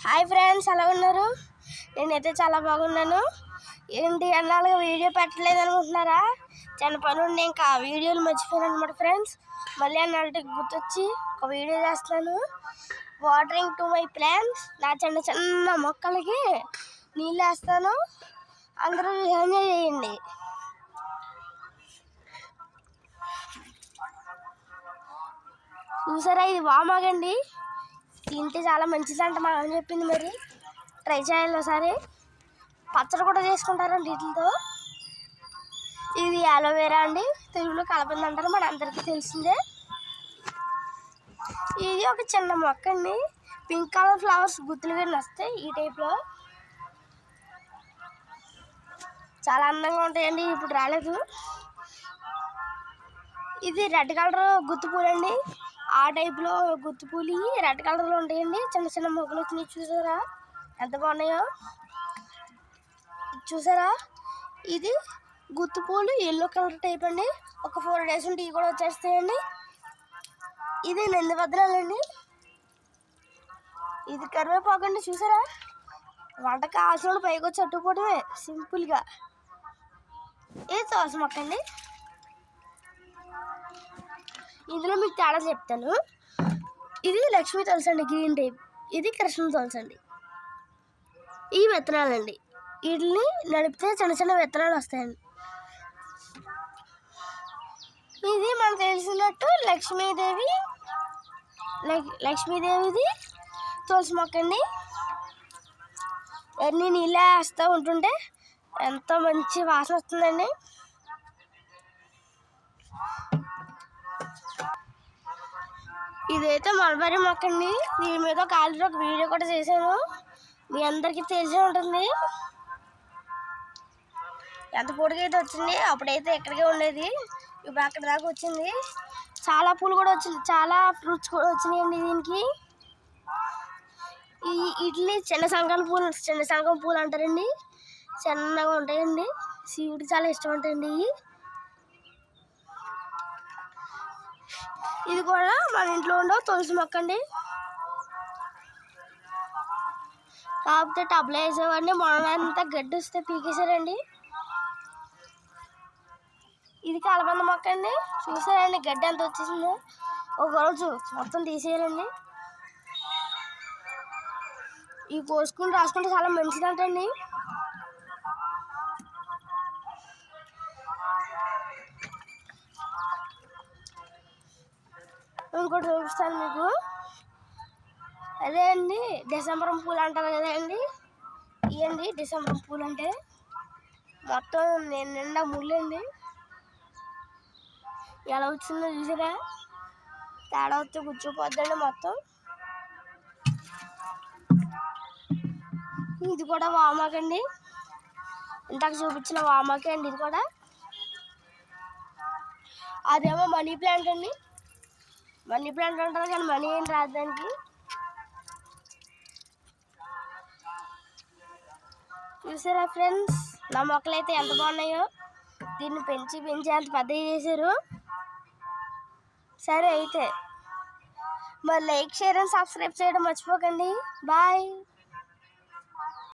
Hi friends, ఎలా ఉన్నారు? నేనైతే చాలా బాగున్నాను. ఏంటి అన్నాళ్ళుగా వీడియో పెట్టలేదు అనుకుంటున్నారా? చిన్న పని ఉండి ఇంకా వీడియోలు మర్చిపోయాను అనమాట ఫ్రెండ్స్. మళ్ళీ అన్నాళ్ళకి గుర్తొచ్చి ఒక వీడియో చేస్తాను. Watering to my plants. నా చిన్న చిన్న మొక్కలకి నీళ్ళు వేస్తాను, అందరూ ఎంజాయ్ చేయండి. చూసారా, ఇది వామాగండి. తింటే చాలా మంచిదంట మా అమ్మ చెప్పింది. మరి ట్రై చేయాలి ఒకసారి. పచ్చడి కూడా చేసుకుంటారండి వీటితో. ఇది అలోవేరా అండి, తెలుగులో కలపంది అంటారు, మన అందరికీ తెలిసిందే. ఇది ఒక చిన్న మొక్క అండి. పింక్ కలర్ ఫ్లవర్స్ గుత్తులు కానీ వస్తాయి ఈ టైప్లో. చాలా అందంగా ఉంటాయండి. ఇప్పుడు రాలేదు. ఇది రెడ్ కలర్ గుత్తు పూలు అండి. ఆ టైప్లో గుత్తు పూలు రెడ్ కలర్లో ఉంటాయండి. చిన్న చిన్న మొక్కలు వచ్చినాయి, చూసారా ఎంత బాగున్నాయో. చూసారా, ఇది గుత్తు పూలు ఎల్లో కలర్ టైప్ అండి. ఒక 4 days ఉంటే ఇవి కూడా వచ్చేస్తాయండి. ఇది నందివర్ధనాలండి. ఇది కరివేపాకు అండి. చూసారా, వంటకి ఆశలు పైకి వచ్చి అట్టుకోవడమే సింపుల్గా. ఇది తులసి మొక్క అండి. ఇందులో మీకు తేడా చెప్తాను. ఇది లక్ష్మీ తులసి అండి, గ్రీన్ టైప్. ఇది కృష్ణ తులసి అండి. ఈ విత్తనాలండి, వీటిని నడిపితే చిన్న చిన్న విత్తనాలు వస్తాయండి. ఇది మనకు తెలిసినట్టు లక్ష్మీదేవిది తులసి మొక్క అండి. అన్నీ నీళ్ళే వేస్తూ ఉంటుంటే ఎంతో మంచి వాసన వస్తుందండి. ఇదైతే మల్బరీ మొక్క అండి. దీని మీద ఆల్రెడీ ఒక వీడియో కూడా చేశాను, మీ అందరికీ తెలిసే ఉంటుంది. ఎంత పొడిగైతే వచ్చింది, అప్పుడైతే ఎక్కడికే ఉండేది, ఇప్పుడు అక్కడ దాకా వచ్చింది. చాలా పూలు కూడా వచ్చింది, చాలా ఫ్రూట్స్ కూడా వచ్చినాయండి దీనికి. వీటిని చిన్న సంఘం పూలు అంటారండి. చిన్నగా ఉంటాయండి, శివుడికి చాలా ఇష్టం ఉంటాయండి ఇవి. ఇది కూడా మన ఇంట్లో ఉండవు తులసి మొక్క అండి. కాకపోతే టబ్లో వేసేవాడిని, మొన్నంతా గడ్డి వస్తే పీకేశారండి. ఇది కలబంద మొక్క అండి. చూసారండి గడ్డి ఎంత వచ్చేసిందో. ఒకరోజు మొత్తం తీసేయాలండి. ఇవి కోసుకుని రాసుకుంటే చాలా మంచిదంటండి. ఇంకోటి చూపిస్తాను మీకు. అదే అండి డిసెంబరం పూలు అంటారు కదా అండి, ఇవండి డిసెంబరం పూలు అంటే. మొత్తం నిండా ముళ్ళండి. ఎలా వచ్చిందో చూసారా, తేడా వస్తే కూర్చోపోద్దండి మొత్తం. ఇది కూడా వామాకండి, ఇందాక చూపించిన వామాకే అండి. ఇది కూడా, అదేమో మనీ ప్లాంట్ అండి. మనీ ప్లాంట్ అంటారు కానీ మనీ ఏం రాదు దానికి. చూసారా ఫ్రెండ్స్, నా మొక్కలు అయితే ఎంత బాగున్నాయో. దీన్ని పెంచి అంత పెద్దగా చేశారు. సరే అయితే మరి లైక్, షేర్ అండ్ సబ్స్క్రైబ్ చేయడం మర్చిపోకండి. బాయ్.